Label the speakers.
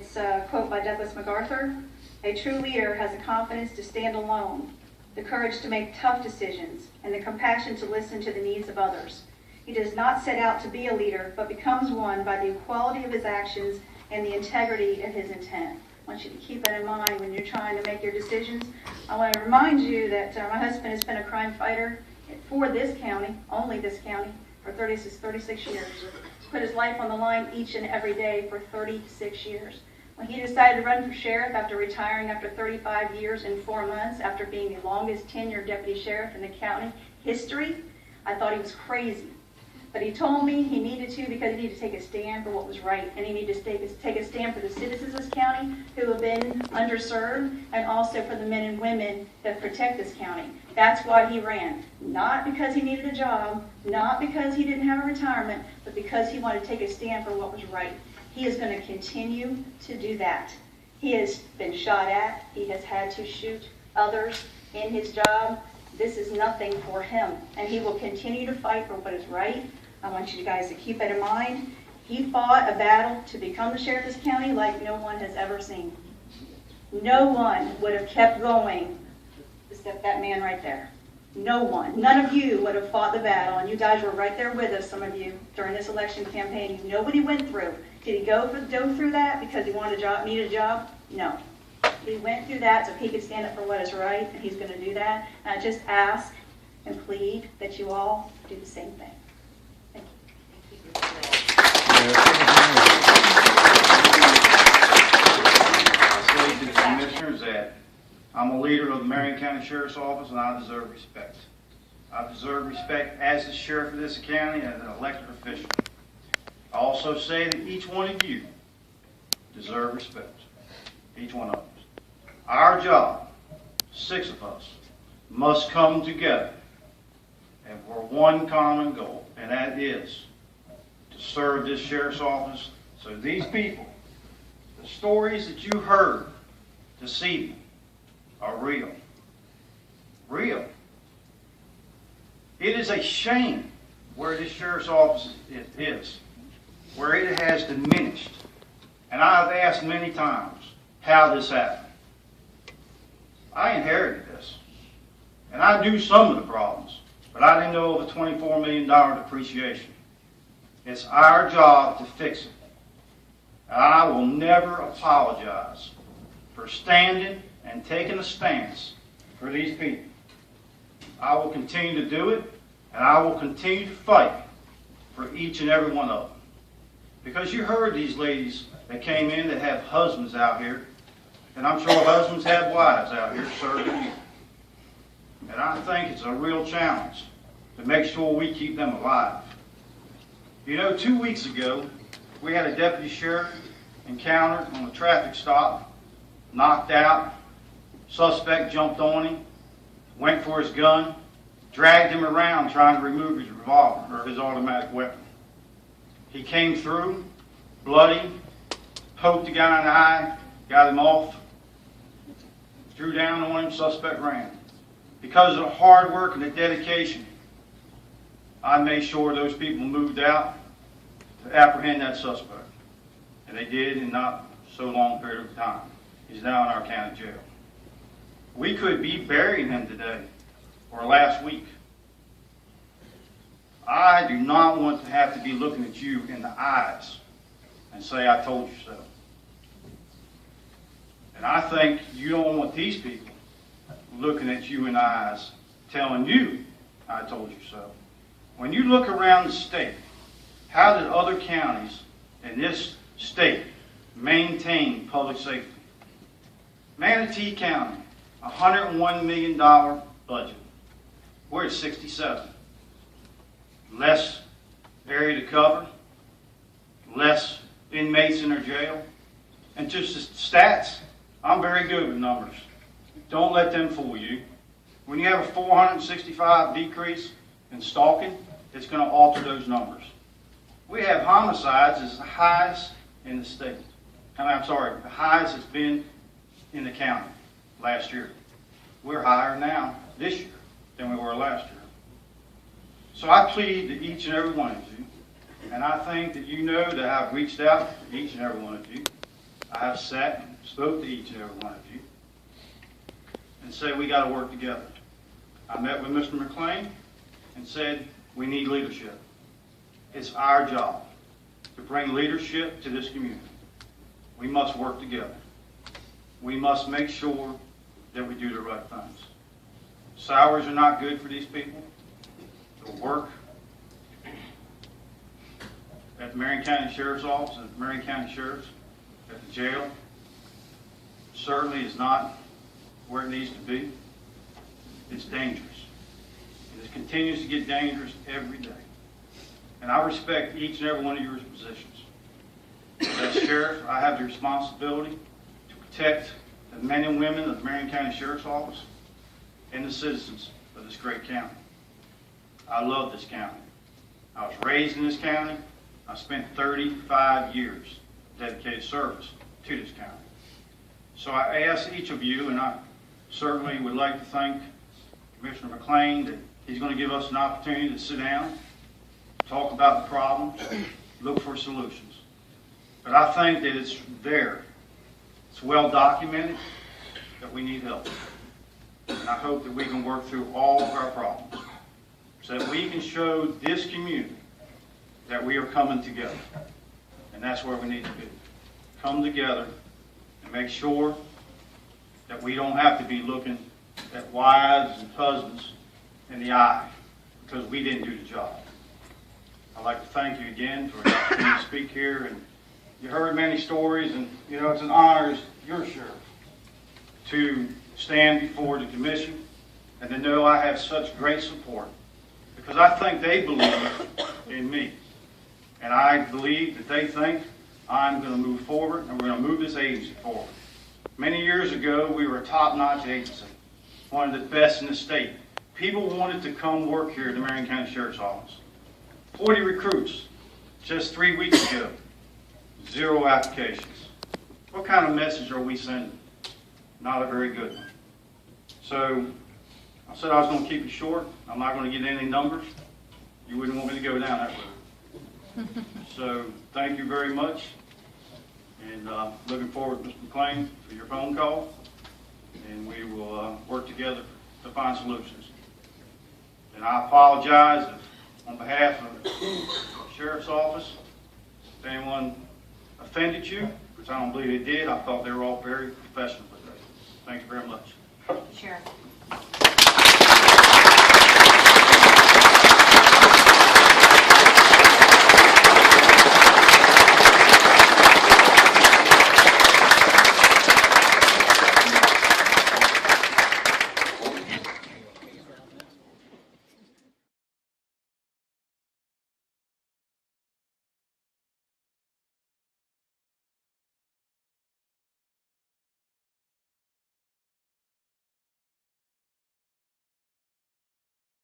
Speaker 1: It's a quote by Douglas MacArthur. A true leader has the confidence to stand alone, the courage to make tough decisions, and the compassion to listen to the needs of others. He does not set out to be a leader, but becomes one by the equality of his actions and the integrity of his intent. I want you to keep that in mind when you're trying to make your decisions. I want to remind you that my husband has been a crime fighter for this county, only this county, for 36 years. Put his life on the line each and every day for 36 years. When he decided to run for sheriff after retiring after 35 years and 4 months, after being the longest tenured deputy sheriff in the county history, I thought he was crazy. But he told me he needed to because he needed to take a stand for what was right, and he needed to take a stand for the citizens of this county who have been underserved, and also for the men and women that protect this county. That's why he ran. Not because he needed a job, not because he didn't have a retirement, but because he wanted to take a stand for what was right. He is going to continue to do that. He has been shot at. He has had to shoot others in his job. This is nothing for him, and he will continue to fight for what is right. I want you guys to keep that in mind. He fought a battle to become the sheriff of this county like no one has ever seen. No one would have kept going except that man right there. No one. None of you would have fought the battle, and you guys were right there with us, some of you, during this election campaign. You know what he went through. Did he go through that because he wanted a job, needed a job? No. He went through that so he could stand up for what is right, and he's going to do that. And I just ask and plead that you all do the same thing. Thank you.
Speaker 2: I say to the commissioners that I'm a leader of the Marion County Sheriff's Office, and I deserve respect. I deserve respect as the sheriff of this county and an elected official. I also say that each one of you deserve respect. Each one of us. Our job, 6 of us, must come together and for one common goal, and that is to serve this sheriff's office so these people, the stories that you heard this evening, are real. Real. It is a shame where this sheriff's office is, where it has diminished. And I've asked many times how this happened. I inherited this, and I knew some of the problems, but I didn't know of a $24 million depreciation. It's our job to fix it. And I will never apologize for standing and taking a stance for these people. I will continue to do it, and I will continue to fight for each and every one of them. Because you heard these ladies that came in that have husbands out here, and I'm sure husbands have wives out here serving you. And I think it's a real challenge to make sure we keep them alive. You know, 2 weeks ago, we had a deputy sheriff encounter on a traffic stop, knocked out, suspect jumped on him, went for his gun, dragged him around trying to remove his revolver or his automatic weapon. He came through, bloody, poked the guy in the eye, got him off, drew down on him, suspect ran. Because of the hard work and the dedication, I made sure those people moved out to apprehend that suspect. And they did in not so long a period of time. He's now in our county jail. We could be burying him today or last week. I do not want to have to be looking at you in the eyes and say, I told you so. And I think you don't want these people looking at you in the eyes telling you, I told you so. When you look around the state, how did other counties in this state maintain public safety? Manatee County, $101 million budget. We're at 67. Less area to cover, less inmates in our jail, and just the stats. I'm very good with numbers. Don't let them fool you. When you have a 465 decrease in stalking, it's going to alter those numbers. We have homicides as the highest in the state. I'm sorry, the highest it's been in the county last year. We're higher now this year than we were last year. So I plead to each and every one of you, and I think that you know that I've reached out to each and every one of you, I have sat and spoke to each and every one of you and said we got to work together. I met with Mr. McLean and said we need leadership. It's our job to bring leadership to this community. We must work together. We must make sure that we do the right things. Salaries are not good for these people. The work at the Marion County Sheriff's Office, at the Marion County Sheriff's, at the jail, certainly is not where it needs to be. It's dangerous. It continues to get dangerous every day. And I respect each and every one of your positions. As sheriff, I have the responsibility to protect the men and women of the Marion County Sheriff's Office and the citizens of this great county. I love this county. I was raised in this county. I spent 35 years dedicated service to this county. So I ask each of you, and I certainly would like to thank Commissioner McLean that he's going to give us an opportunity to sit down, talk about the problems, look for solutions. But I think that it's there. It's well documented that we need help. And I hope that we can work through all of our problems so that we can show this community that we are coming together. And that's where we need to be. Come together and make sure that we don't have to be looking at wives and husbands in the eye because we didn't do the job. I'd like to thank you again for the opportunity to speak here. And you heard many stories, and you know it's an honor as your sheriff to stand before the commission and to know I have such great support because I think they believe in me. And I believe that they think I'm going to move forward and we're going to move this agency forward. Many years ago, we were a top-notch agency, one of the best in the state. People wanted to come work here at the Marion County Sheriff's Office. 40 recruits just 3 weeks ago, 0 applications. What kind of message are we sending? Not a very good one. So I said I was going to keep it short. I'm not going to get any numbers. You wouldn't want me to go down that road. So thank you very much. And looking forward, Mr. McLean, for your phone call. And we will work together to find solutions. And I apologize if, on behalf of the Sheriff's Office, if anyone offended you, which I don't believe they did. I thought they were all very professional today. Thank you very much.
Speaker 3: Sheriff.